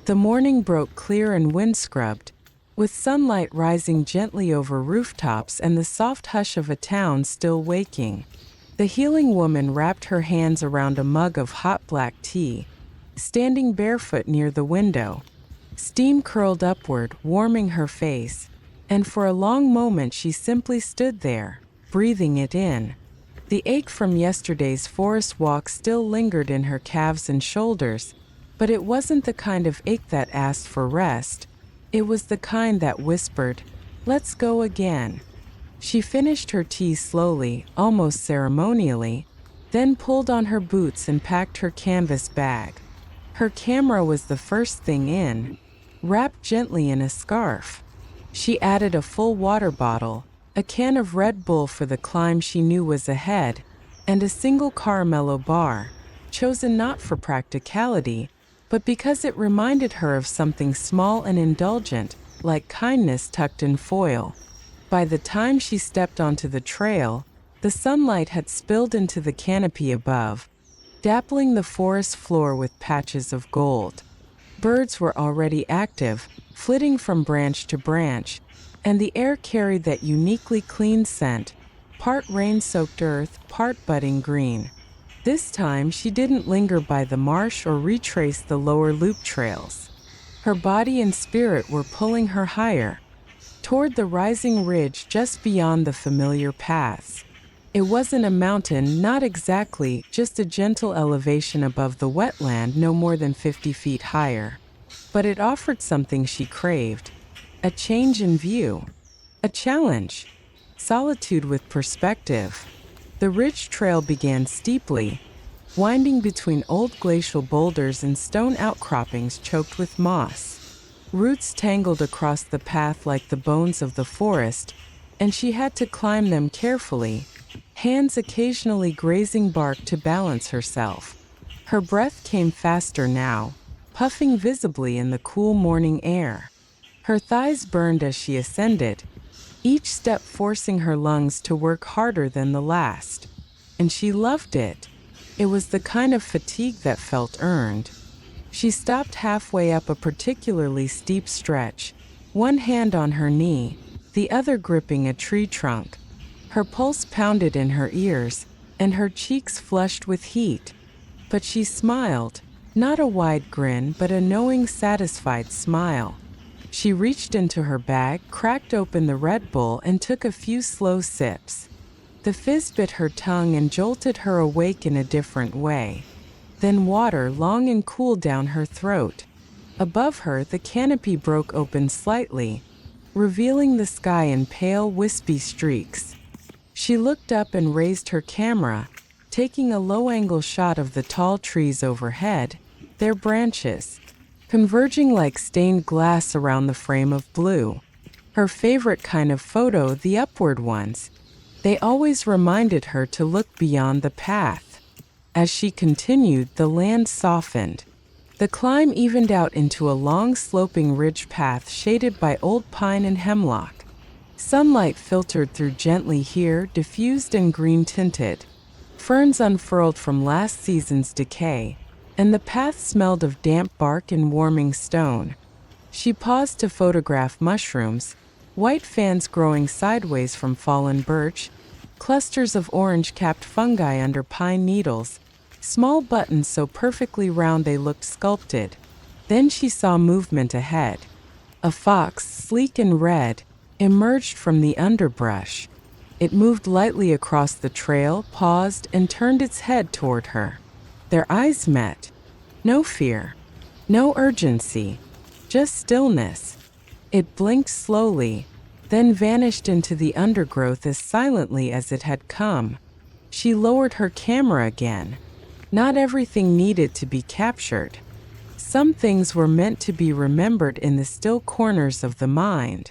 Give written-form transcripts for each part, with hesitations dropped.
The morning broke clear and wind-scrubbed, with sunlight rising gently over rooftops and the soft hush of a town still waking. The healing woman wrapped her hands around a mug of hot black tea, standing barefoot near the window. Steam curled upward, warming her face, and for a long moment she simply stood there, breathing it in. The ache from yesterday's forest walk still lingered in her calves and shoulders, but it wasn't the kind of ache that asked for rest. It was the kind that whispered, "Let's go again." She finished her tea slowly, almost ceremonially, then pulled on her boots and packed her canvas bag. Her camera was the first thing in, wrapped gently in a scarf. She added a full water bottle, a can of Red Bull for the climb she knew was ahead, and a single caramello bar, chosen not for practicality, but because it reminded her of something small and indulgent, like kindness tucked in foil. By the time she stepped onto the trail, the sunlight had spilled into the canopy above, dappling the forest floor with patches of gold. Birds were already active, flitting from branch to branch, and the air carried that uniquely clean scent, part rain-soaked earth, part budding green. This time she didn't linger by the marsh or retrace the lower loop trails. Her body and spirit were pulling her higher, toward the rising ridge just beyond the familiar paths. It wasn't a mountain, not exactly, just a gentle elevation above the wetland no more than 50 feet higher. But it offered something she craved. A change in view. A challenge. Solitude with perspective. The ridge trail began steeply, winding between old glacial boulders and stone outcroppings choked with moss. Roots tangled across the path like the bones of the forest, and she had to climb them carefully, hands occasionally grazing bark to balance herself. Her breath came faster now, puffing visibly in the cool morning air. Her thighs burned as she ascended, each step forcing her lungs to work harder than the last. And she loved it. It was the kind of fatigue that felt earned. She stopped halfway up a particularly steep stretch, one hand on her knee, the other gripping a tree trunk. Her pulse pounded in her ears, and her cheeks flushed with heat. But she smiled, not a wide grin, but a knowing, satisfied smile. She reached into her bag, cracked open the Red Bull, and took a few slow sips. The fizz bit her tongue and jolted her awake in a different way. Then water, long and cool, down her throat. Above her, the canopy broke open slightly, revealing the sky in pale, wispy streaks. She looked up and raised her camera, taking a low-angle shot of the tall trees overhead, their branches converging like stained glass around the frame of blue. Her favorite kind of photo, the upward ones. They always reminded her to look beyond the path. As she continued, the land softened. The climb evened out into a long sloping ridge path shaded by old pine and hemlock. Sunlight filtered through gently here, diffused and green-tinted. Ferns unfurled from last season's decay, and the path smelled of damp bark and warming stone. She paused to photograph mushrooms, white fans growing sideways from fallen birch, clusters of orange-capped fungi under pine needles, small buttons so perfectly round they looked sculpted. Then she saw movement ahead. A fox, sleek and red, emerged from the underbrush. It moved lightly across the trail, paused, and turned its head toward her. Their eyes met. No fear, no urgency, just stillness. It blinked slowly, then vanished into the undergrowth as silently as it had come. She lowered her camera again. Not everything needed to be captured. Some things were meant to be remembered in the still corners of the mind.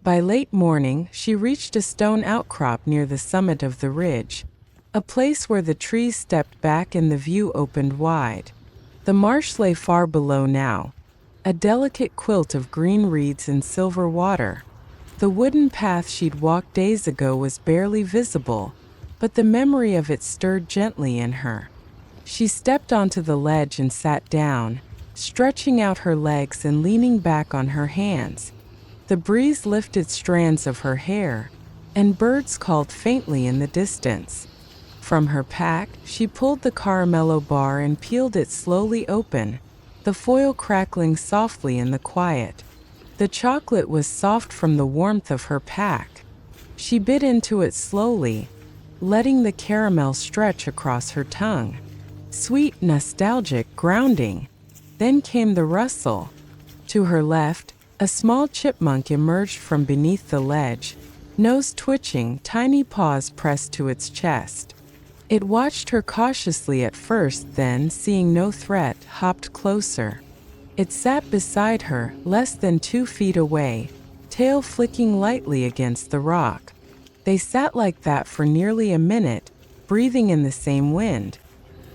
By late morning, she reached a stone outcrop near the summit of the ridge, a place where the trees stepped back and the view opened wide. The marsh lay far below now, a delicate quilt of green reeds and silver water. The wooden path she'd walked days ago was barely visible, but the memory of it stirred gently in her. She stepped onto the ledge and sat down, stretching out her legs and leaning back on her hands. The breeze lifted strands of her hair, and birds called faintly in the distance. From her pack, she pulled the caramello bar and peeled it slowly open, the foil crackling softly in the quiet. The chocolate was soft from the warmth of her pack. She bit into it slowly, letting the caramel stretch across her tongue. Sweet, nostalgic, grounding. Then came the rustle. To her left, a small chipmunk emerged from beneath the ledge, nose twitching, tiny paws pressed to its chest. It watched her cautiously at first, then, seeing no threat, hopped closer. It sat beside her, less than 2 feet away, tail flicking lightly against the rock. They sat like that for nearly a minute, breathing in the same wind.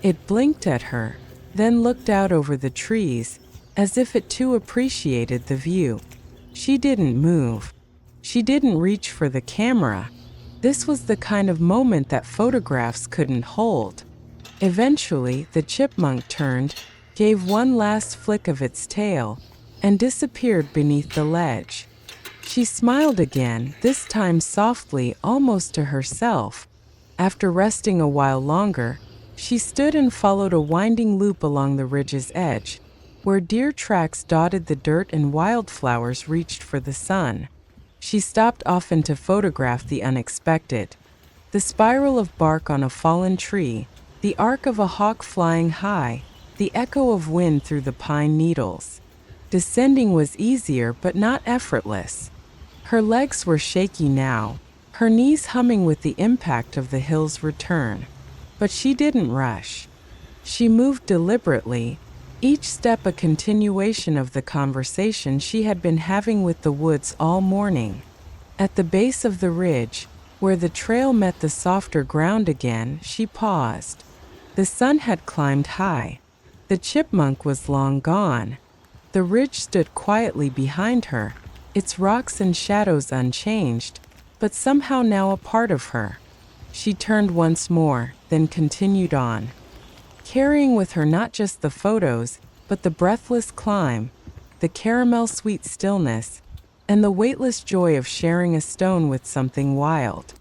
It blinked at her, then looked out over the trees, as if it too appreciated the view. She didn't move. She didn't reach for the camera. This was the kind of moment that photographs couldn't hold. Eventually, the chipmunk turned, gave one last flick of its tail, and disappeared beneath the ledge. She smiled again, this time softly, almost to herself. After resting a while longer, she stood and followed a winding loop along the ridge's edge, where deer tracks dotted the dirt and wildflowers reached for the sun. She stopped often to photograph the unexpected. The spiral of bark on a fallen tree, the arc of a hawk flying high, the echo of wind through the pine needles. Descending was easier but not effortless. Her legs were shaky now, her knees humming with the impact of the hill's return. But she didn't rush. She moved deliberately, each step a continuation of the conversation she had been having with the woods all morning. At the base of the ridge, where the trail met the softer ground again, she paused. The sun had climbed high. The chipmunk was long gone. The ridge stood quietly behind her, its rocks and shadows unchanged, but somehow now a part of her. She turned once more, then continued on, carrying with her not just the photos, but the breathless climb, the caramel-sweet stillness, and the weightless joy of sharing a stone with something wild.